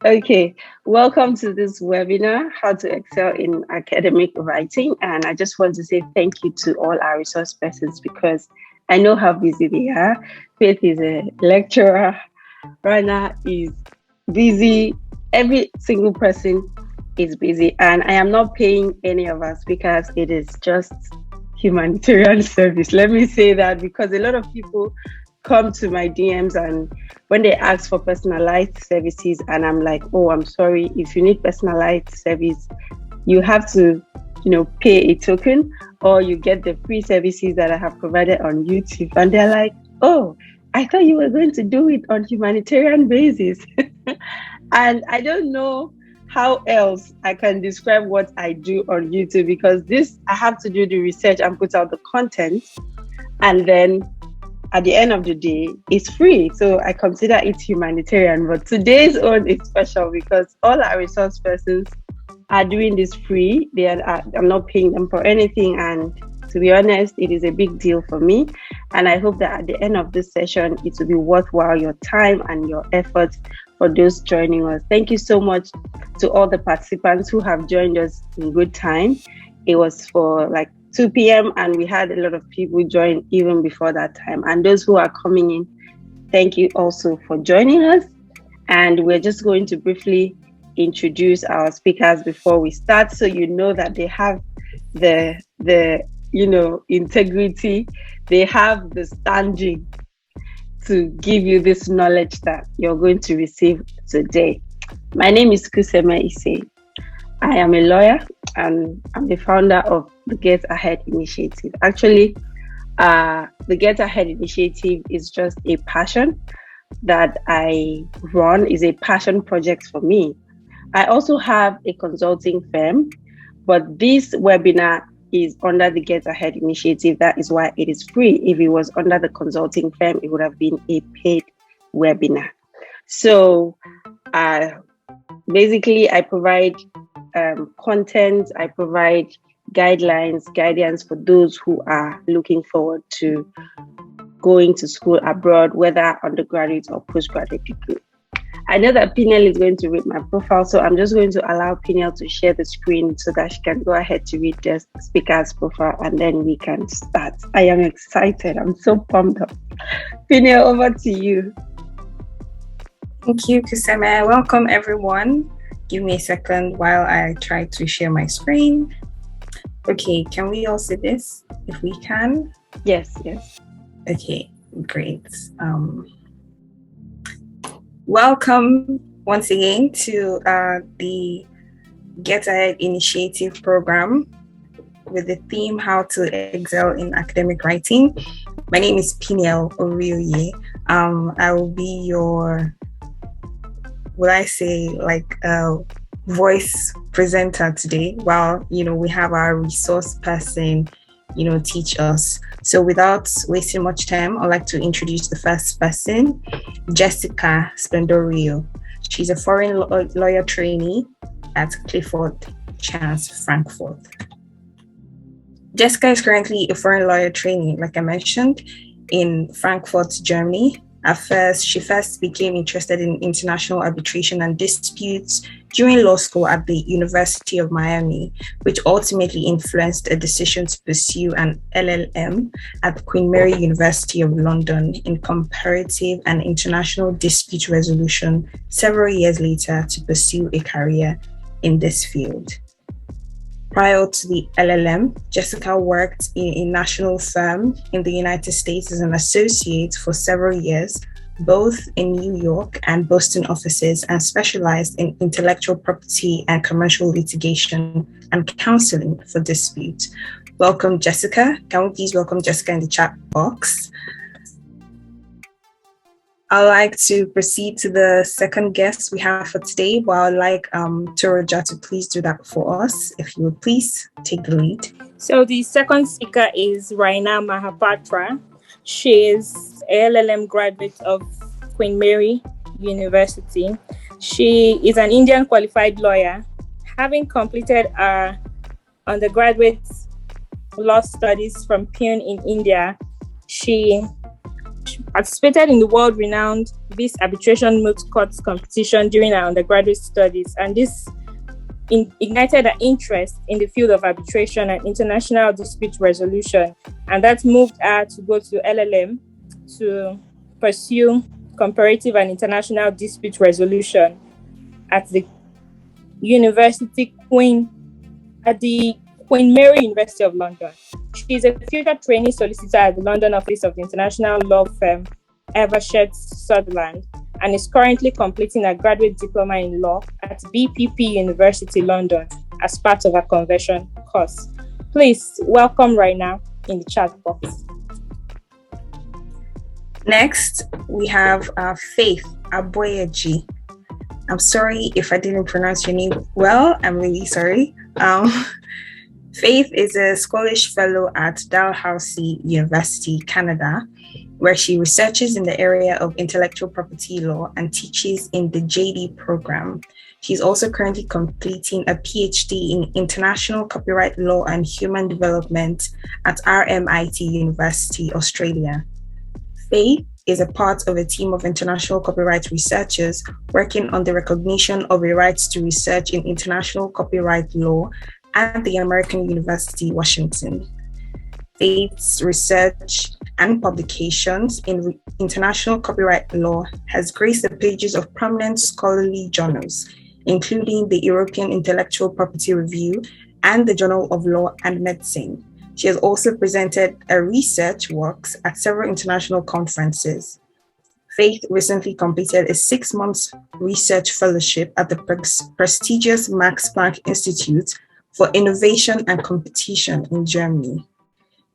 Okay, welcome to this webinar, How to Excel in Academic Writing. And I just want to say thank you to all our resource persons because I know how busy they are. Faith is a lecturer, Raina is busy, every single person is busy. And I am not paying any of us because it is just humanitarian service. Let me say that because a lot of people come to my DMs and when they ask for personalized services and I'm like, oh, I'm sorry, if you need personalized service, you have to, pay a token or you get the free services that I have provided on YouTube. And they're like, oh, I thought you were going to do it on humanitarian basis. And I don't know how else I can describe what I do on YouTube because I have to do the research and put out the content. And then at the end of the day, it's free. So I consider it humanitarian. But today's own is special because all our resource persons are doing this free. I'm not paying them for anything. And to be honest, it is a big deal for me. And I hope that at the end of this session, it will be worthwhile your time and your efforts for those joining us. Thank you so much to all the participants who have joined us in good time. It was for 2 p.m. and we had a lot of people join even before that time. And those who are coming in, thank you also for joining us. And we're just going to briefly introduce our speakers before we start so you know that they have the integrity, they have the standing to give you this knowledge that you're going to receive today. My name is Kuseme Iseh. I am a lawyer and I'm the founder of the Get Ahead Initiative. Actually, the Get Ahead Initiative is just a passion that I run, is a passion project for me. I also have a consulting firm, but this webinar is under the Get Ahead Initiative. That is why it is free. If it was under the consulting firm, it would have been a paid webinar. So basically, I provide content, I provide guidance for those who are looking forward to going to school abroad, whether undergraduate or postgraduate degree. I know that Peniel is going to read my profile, so I'm just going to allow Peniel to share the screen so that she can go ahead to read the speaker's profile and then we can start. I am excited. I'm so pumped up. Peniel, over to you. Thank you, Kuseme. Welcome, everyone. Give me a second while I try to share my screen. Okay, can we all see this? If we can? Yes. Okay, great. Welcome once again to the Get Ahead Initiative program with the theme How to Excel in Academic Writing. My name is Peniel Orioye. I will be your voice presenter today while we have our resource person teach us. So without wasting much time, I'd like to introduce the first person, Jessica Sblendorio. She's a foreign lawyer trainee at Clifford Chance, Frankfurt. Jessica is currently a foreign lawyer trainee, like I mentioned, in Frankfurt, Germany. At first, she became interested in international arbitration and disputes during law school at the University of Miami, which ultimately influenced a decision to pursue an LLM at Queen Mary University of London in comparative and international dispute resolution several years later to pursue a career in this field. Prior to the LLM, Jessica worked in a national firm in the United States as an associate for several years, both in New York and Boston offices, and specialized in intellectual property and commercial litigation and counseling for disputes. Welcome, Jessica. Can we please welcome Jessica in the chat box? I'd like to proceed to the second guest we have for today, but I'd like Toroja to please do that for us. If you would please take the lead. So the second speaker is Raina Mahapatra. She is a LLM graduate of Queen Mary University. She is an Indian qualified lawyer. Having completed her undergraduate law studies from Pune in India, she participated in the world-renowned Vis Arbitration Moot Court competition during our undergraduate studies, and this ignited her interest in the field of arbitration and international dispute resolution, and that moved her to go to LLM to pursue comparative and international dispute resolution at the Queen Mary University of London. She is a future trainee solicitor at the London office of the international law firm Evershed Sutherland, and is currently completing a graduate diploma in law at BPP University London as part of her conversion course. Please welcome Raina in the chat box. Next, we have Faith Aboyeji. I'm sorry if I didn't pronounce your name well. I'm really sorry. Faith is a Scottish Fellow at Dalhousie University, Canada, where she researches in the area of intellectual property law and teaches in the JD program. She's also currently completing a PhD in international copyright law and human development at RMIT University, Australia. Faith is a part of a team of international copyright researchers working on the recognition of a right to research in international copyright law at the American University, Washington. Faith's research and publications in international copyright law has graced the pages of prominent scholarly journals, including the European Intellectual Property Review and the Journal of Law and Medicine. She has also presented her research works at several international conferences. Faith recently completed a 6-month research fellowship at the prestigious Max Planck Institute for Innovation and Competition in Germany.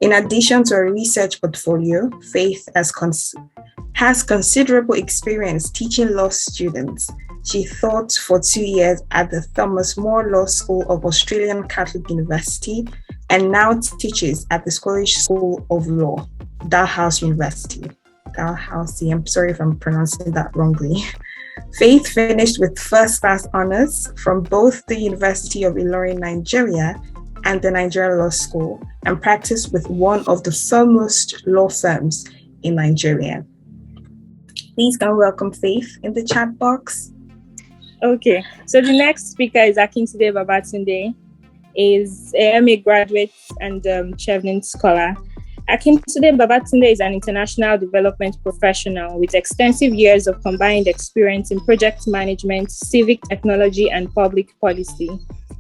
In addition to her research portfolio, Faith has considerable experience teaching law students. She taught for 2 years at the Thomas More Law School of Australian Catholic University and now teaches at the Scottish School of Law, Dalhousie University. Dalhousie, I'm sorry if I'm pronouncing that wrongly. Faith finished with first-class honors from both the University of Ilorin, Nigeria, and the Nigerian Law School, and practiced with one of the foremost law firms in Nigeria. Please come welcome Faith in the chat box. Okay, so the next speaker is Akintunde Babatunde, is a MA graduate and Chevening scholar. Akintunde Babatunde is an international development professional with extensive years of combined experience in project management, civic technology, and public policy.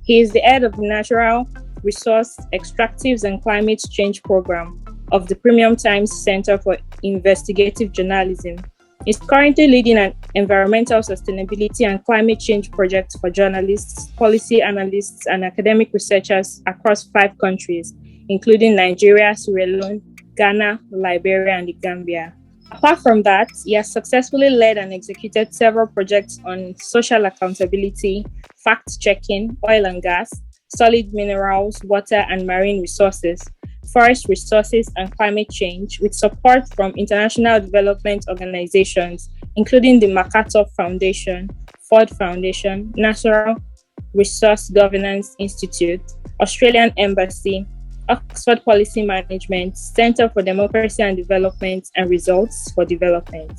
He is the head of the Natural Resource Extractives and Climate Change Program of the Premium Times Center for Investigative Journalism. He's currently leading an environmental sustainability and climate change project for journalists, policy analysts, and academic researchers across 5 countries, including Nigeria, Sierra Leone, Ghana, Liberia, and the Gambia. Apart from that, he has successfully led and executed several projects on social accountability, fact-checking, oil and gas, solid minerals, water and marine resources, forest resources, and climate change, with support from international development organizations, including the MacArthur Foundation, Ford Foundation, Natural Resource Governance Institute, Australian Embassy, Oxford Policy Management, Center for Democracy and Development, and Results for Development.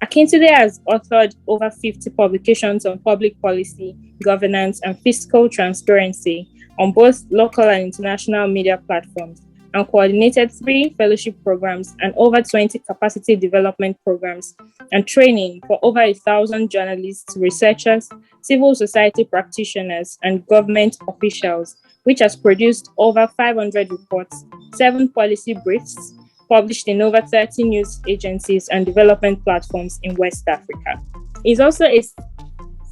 Akintunde has authored over 50 publications on public policy, governance, and fiscal transparency on both local and international media platforms, and coordinated 3 fellowship programs and over 20 capacity development programs and training for over 1,000 journalists, researchers, civil society practitioners, and government officials, which has produced over 500 reports, 7 policy briefs, published in over 30 news agencies and development platforms in West Africa. He's also a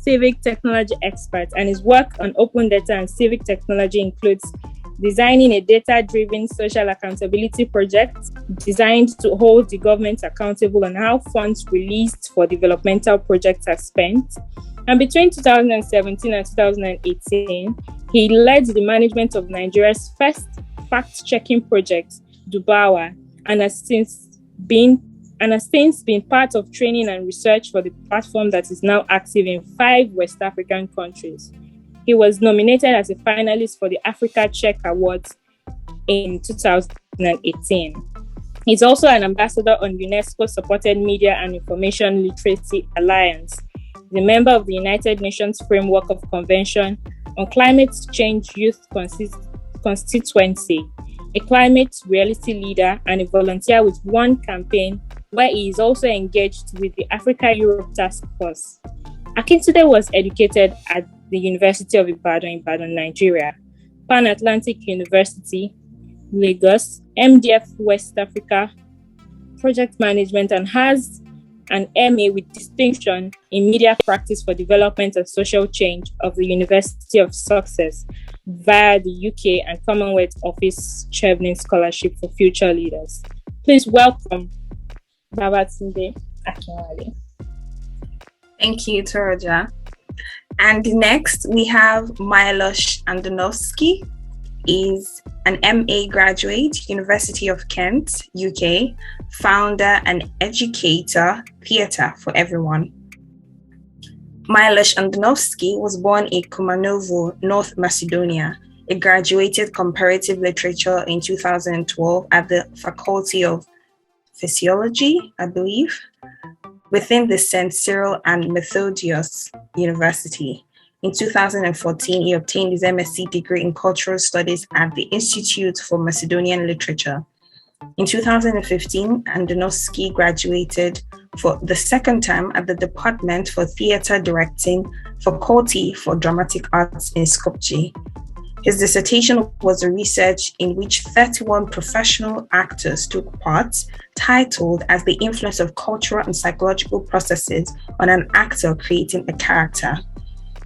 civic technology expert, and his work on open data and civic technology includes designing a data-driven social accountability project designed to hold the government accountable on how funds released for developmental projects are spent. And between 2017 and 2018, he led the management of Nigeria's first fact-checking project, Dubawa, and has since been part of training and research for the platform that is now active in 5 West African countries. He was nominated as a finalist for the Africa Check Awards in 2018. He's also an ambassador on UNESCO-supported Media and Information Literacy Alliance. He's a member of the United Nations Framework of Convention on Climate Change Youth Constituency, a climate reality leader and a volunteer with One Campaign, where he is also engaged with the Africa-Europe Task Force. Akintunde was educated at the University of Ibadan, Nigeria, Pan Atlantic University, Lagos, MDF West Africa, Project Management, and has an MA with distinction in Media Practice for Development and Social Change of the University of Sussex via the UK and Commonwealth Office Chevening Scholarship for Future Leaders. Please welcome Babatunde Akinwale. Thank you, Toroja. And next, we have Milosh Andonovski. Is an MA graduate, University of Kent, UK, founder and educator, Theatre for Everyone. Milosh Andonovski was born in Kumanovo, North Macedonia. He graduated Comparative Literature in 2012 at the Faculty of Physiology, I believe, within the St. Cyril and Methodius University. In 2014, he obtained his MSc degree in Cultural Studies at the Institute for Macedonian Literature. In 2015, Andonovski graduated for the second time at the Department for Theatre Directing, Faculty for Dramatic Arts in Skopje. His dissertation was a research in which 31 professional actors took part, titled as The Influence of Cultural and Psychological Processes on an Actor Creating a Character.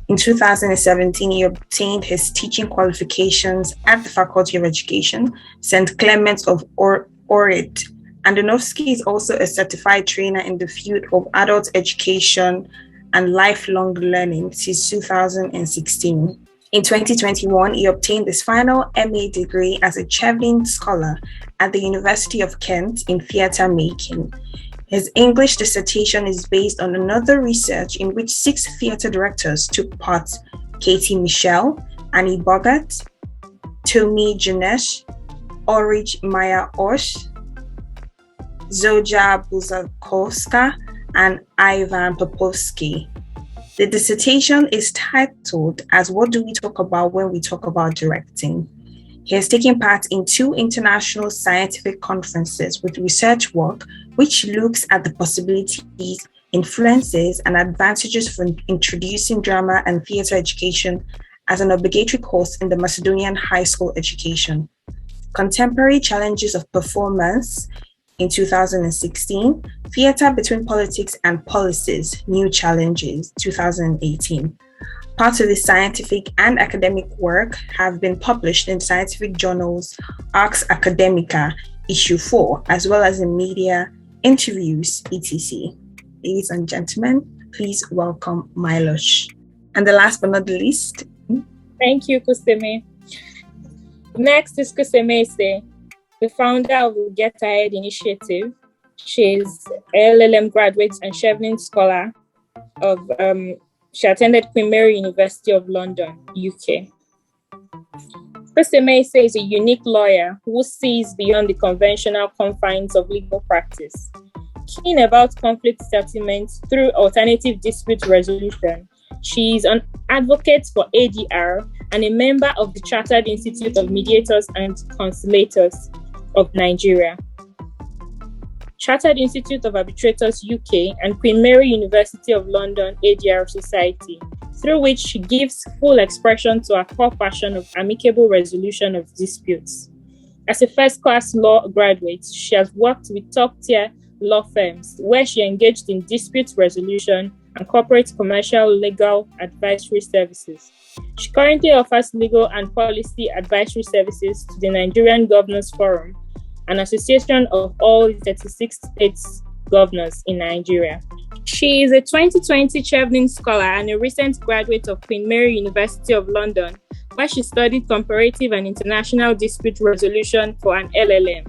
In 2017, he obtained his teaching qualifications at the Faculty of Education, St. Clement of Ohrid. Andonovski is also a certified trainer in the field of adult education and lifelong learning since 2016. In 2021, he obtained his final MA degree as a Chevening Scholar at the University of Kent in theatre making. His English dissertation is based on another research in which 6 theatre directors took part: Katie Michelle, Annie Bogart, Tomi Janesh, Orij Maya Osh, Zoja Buzakowska, and Ivan Popovsky. The dissertation is titled as What Do We Talk About When We Talk About Directing? He has taken part in 2 international scientific conferences with research work which looks at the possibilities, influences, and advantages for introducing drama and theatre education as an obligatory course in the Macedonian high school education. Contemporary Challenges of Performance in 2016, Theatre Between Politics and Policies, New Challenges, 2018. Parts of the scientific and academic work have been published in scientific journals Ars Academica, Issue 4, as well as in media, interviews, etc. Ladies and gentlemen, please welcome Milosh. And the last but not the least. Thank you, Kuseme. Next is Kuseme Iseh, the founder of the Get Ahead Initiative. She's LLM graduate and Chevening Scholar of she attended Queen Mary University of London, UK. Kuseme Iseh is a unique lawyer who sees beyond the conventional confines of legal practice. Keen about conflict settlement through alternative dispute resolution, she is an advocate for ADR and a member of the Chartered Institute of Mediators and Conciliators of Nigeria, Chartered Institute of Arbitrators UK, and Queen Mary University of London ADR Society, through which she gives full expression to her core passion of amicable resolution of disputes. As a first-class law graduate, she has worked with top-tier law firms where she engaged in dispute resolution and corporate commercial legal advisory services. She currently offers legal and policy advisory services to the Nigerian Governors Forum, an association of all 36 states governors in Nigeria. She is a 2020 Chevening Scholar and a recent graduate of Queen Mary University of London, where she studied comparative and international dispute resolution for an LLM.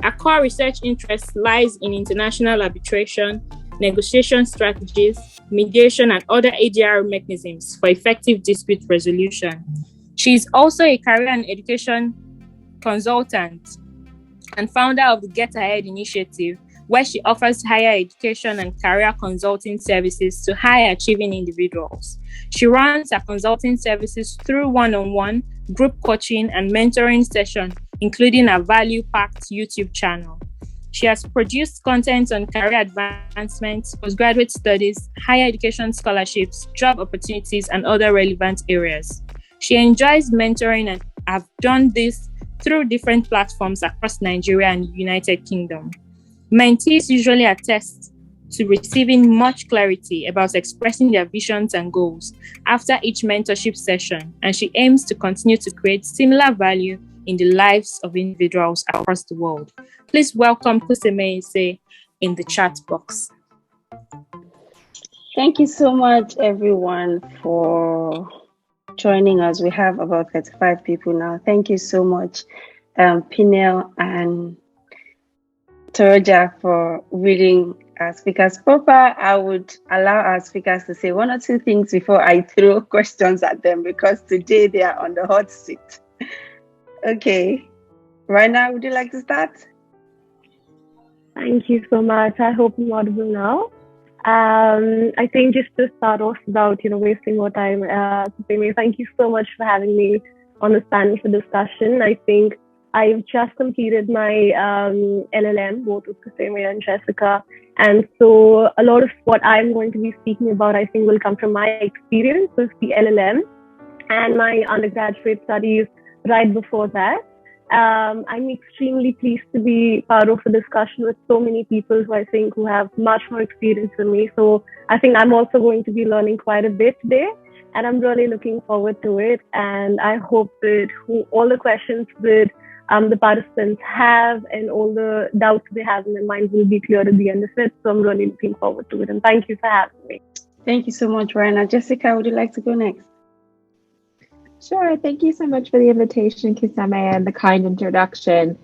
Her core research interest lies in international arbitration, negotiation strategies, mediation, and other ADR mechanisms for effective dispute resolution. She is also a career and education consultant and founder of the Get Ahead initiative, where she offers higher education and career consulting services to high-achieving individuals. She runs her consulting services through one-on-one, group coaching, and mentoring sessions, including a value-packed YouTube channel. She has produced content on career advancement, postgraduate studies, higher education scholarships, job opportunities, and other relevant areas. She enjoys mentoring and have done this through different platforms across Nigeria and United Kingdom. Mentees usually attest to receiving much clarity about expressing their visions and goals after each mentorship session, and she aims to continue to create similar value in the lives of individuals across the world. Please welcome Kuseme Iseh in the chat box. Thank you so much, everyone, for joining us. We have about 35 people now. Thank you so much, Pinel and Toroja, for reading our speakers proper. I would allow our speakers to say one or two things before I throw questions at them, because today they are on the hot seat. Okay. Raina, would you like to start? Thank you so much. I hope I'm audible now. I think just to start off without wasting more time, Kuseme, thank you so much for having me on this panel for discussion. I think I've just completed my LLM, both with Kuseme and Jessica. And so a lot of what I'm going to be speaking about, I think, will come from my experience with the LLM and my undergraduate studies right before that. I'm extremely pleased to be part of a discussion with so many people who have much more experience than me. So I think I'm also going to be learning quite a bit today, and I'm really looking forward to it. And I hope that all the questions that the participants have and all the doubts they have in their mind will be clear at the end of it. So I'm really looking forward to it. And thank you for having me. Thank you so much, Raina. Jessica, would you like to go next? Sure. Thank you so much for the invitation, Kuseme, and the kind introduction.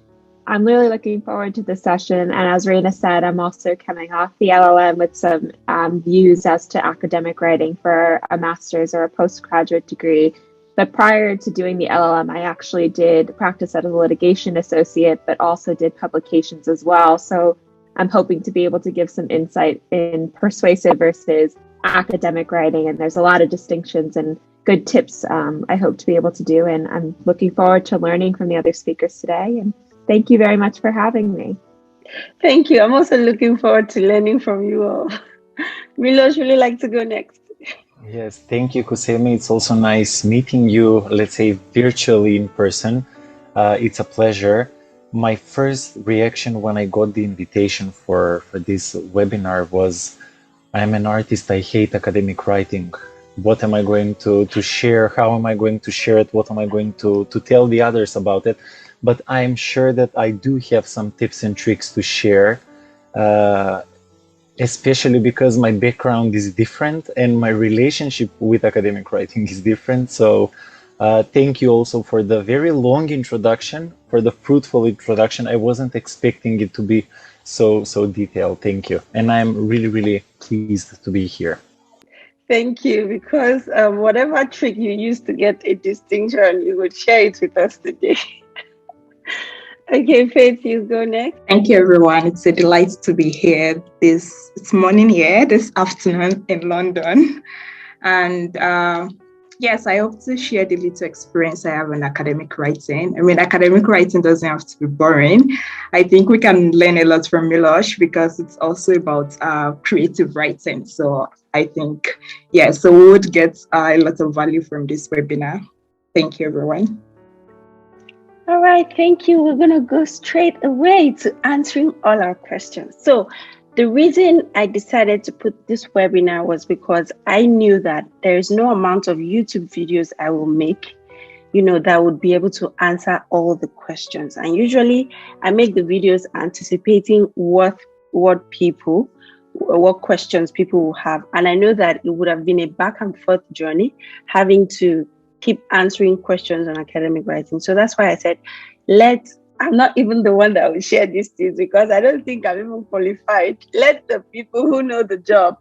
I'm really looking forward to the session. And as Raina said, I'm also coming off the LLM with some views as to academic writing for a master's or a postgraduate degree. But prior to doing the LLM, I actually did practice as a litigation associate, but also did publications as well. So I'm hoping to be able to give some insight in persuasive versus academic writing. And there's a lot of distinctions and good tips I hope to be able to do. And I'm looking forward to learning from the other speakers today. And thank you very much for having me. Thank you. I'm also looking forward to learning from you all. Milosh, would you like to go next? Yes, thank you, Kuseme. It's also nice meeting you, let's say, virtually in person. It's a pleasure. My first reaction when I got the invitation for this webinar was, I'm an artist, I hate academic writing. What am I going to share? How am I going to share it? What am I going to tell the others about it? But I'm sure that I do have some tips and tricks to share, especially because my background is different and my relationship with academic writing is different. So thank you also for the very long introduction, for the fruitful introduction. I wasn't expecting it to be so detailed. Thank you. And I'm really, really pleased to be here. Thank you, because whatever trick you used to get a distinction, you would share it with us today. Okay, Faith, you go next. Thank you, everyone. It's a delight to be here this morning here, this afternoon in London. And yes, I hope to share the little experience I have in academic writing. I mean, academic writing doesn't have to be boring. I think we can learn a lot from Milosh because it's also about creative writing. So I think, yeah, so we would get a lot of value from this webinar. Thank you, everyone. All right, thank you. We're going to go straight away to answering all our questions. So the reason I decided to put this webinar was because I knew that there is no amount of YouTube videos I will make, that would be able to answer all the questions. And usually I make the videos anticipating what questions people will have. And I know that it would have been a back and forth journey having to keep answering questions on academic writing. So that's why I said, I'm not even the one that will share these things because I don't think I'm even qualified. Let the people who know the job,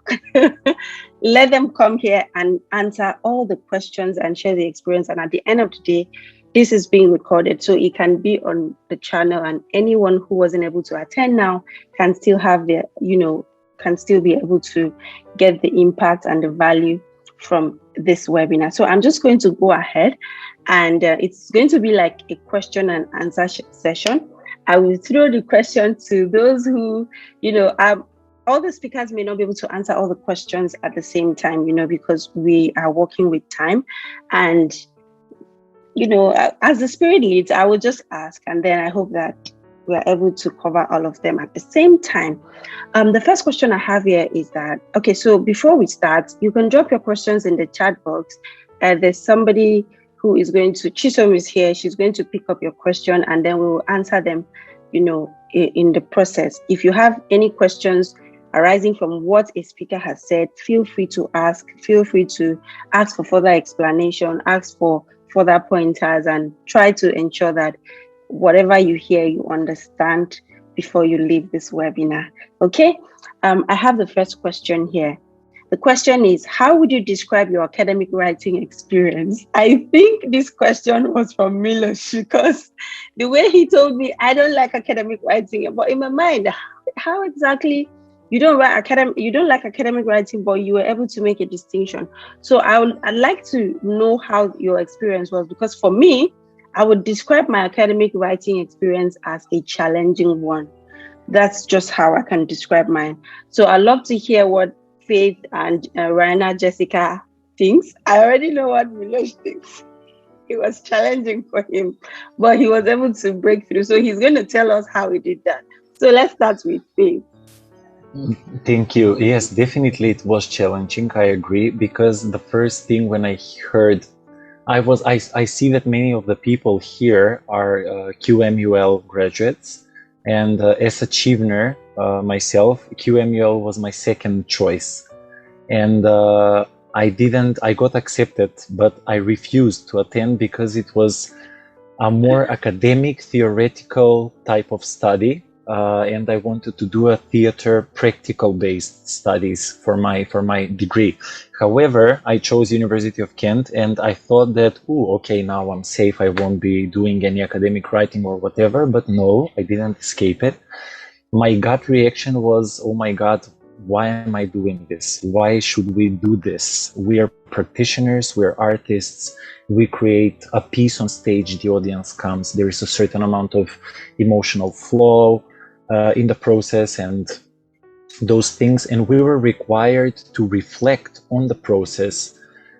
let them come here and answer all the questions and share the experience. And at the end of the day, this is being recorded, so it can be on the channel, and anyone who wasn't able to attend now can still have their, can still be able to get the impact and the value from this webinar. So I'm just going to go ahead, and it's going to be like a question and answer session. I will throw the question to those who, all the speakers may not be able to answer all the questions at the same time, because we are working with time. And as the spirit leads, I will just ask, and then I hope that we are able to cover all of them at the same time. The first question I have here is that, okay, so before we start, you can drop your questions in the chat box. There's somebody who is going to, Chisom is here, she's going to pick up your question, and then we will answer them, in the process. If you have any questions arising from what a speaker has said, feel free to ask. Feel free to ask for further explanation, ask for further pointers, and try to ensure that whatever you hear, you understand before you leave this webinar. Okay, I have the first question here. The question is, how would you describe your academic writing experience? I think this question was from Milosh, because the way he told me, I don't like academic writing, but in my mind, how exactly you don't like academic writing, but you were able to make a distinction. So I'd like to know how your experience was, because for me, I would describe my academic writing experience as a challenging one. That's just how I can describe mine. So I'd love to hear what Faith and Raina, Jessica thinks. I already know what Milosh thinks. It was challenging for him, but he was able to break through. So he's going to tell us how he did that. So let's start with Faith. Thank you. Yes, definitely it was challenging. I agree, because the first thing when I heard, I see that many of the people here are QMUL graduates, and as a Chievner myself, QMUL was my second choice, and I got accepted, but I refused to attend because it was a more academic, theoretical type of study. And I wanted to do a theater practical-based studies for my degree. However, I chose University of Kent, and I thought that, okay, now I'm safe. I won't be doing any academic writing or whatever. But no, I didn't escape it. My gut reaction was, oh my God, why am I doing this? Why should we do this? We are practitioners, we're artists, we create a piece on stage, the audience comes, there is a certain amount of emotional flow in the process and those things, and we were required to reflect on the process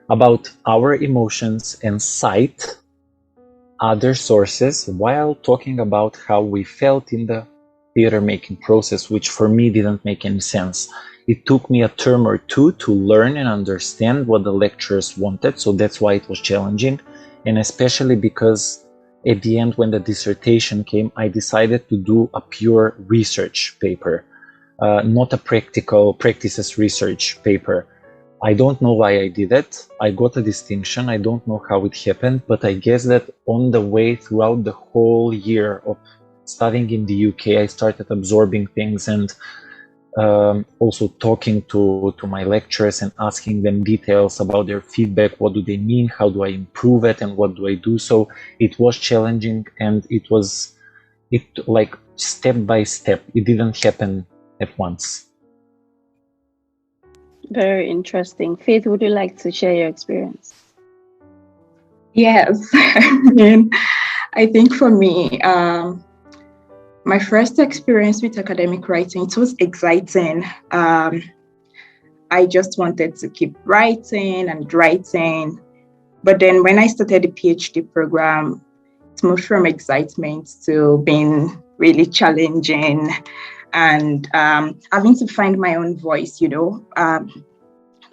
about our emotions and cite other sources while talking about how we felt in the theater making process, which for me didn't make any sense. It took me a term or two to learn and understand what the lecturers wanted, so that's why it was challenging. And especially because at the end, when the dissertation came, I decided to do a pure research paper, not a practical practices research paper. I don't know why I did it. I got a distinction. I don't know how it happened, but I guess that on the way throughout the whole year of studying in the UK, I started absorbing things and also talking to my lecturers and asking them details about their feedback. What do they mean? How do I improve it? And what do I do? So it was challenging, and it like step by step. It didn't happen at once. Very interesting. Faith, would you like to share your experience? Yes. I think for me, my first experience with academic writing, it was exciting. I just wanted to keep writing and writing. But then when I started the PhD program, it moved from excitement to being really challenging and having to find my own voice,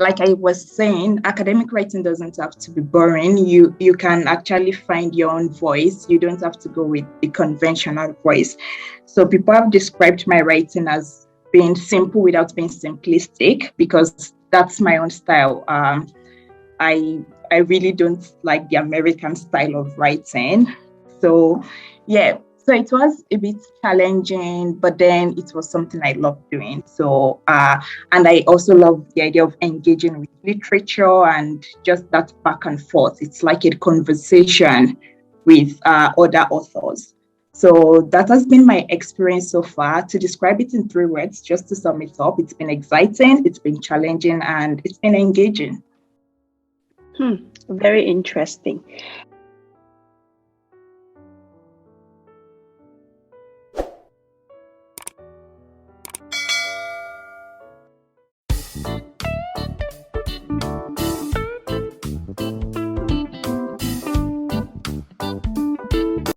like I was saying, academic writing doesn't have to be boring. You can actually find your own voice. You don't have to go with the conventional voice. So people have described my writing as being simple without being simplistic, because that's my own style. I really don't like the American style of writing. So yeah. So it was a bit challenging, but then it was something I loved doing. So, and I also love the idea of engaging with literature and just that back and forth. It's like a conversation with other authors. So that has been my experience so far. To describe it in 3 words, just to sum it up, it's been exciting, it's been challenging, and it's been engaging. Very interesting.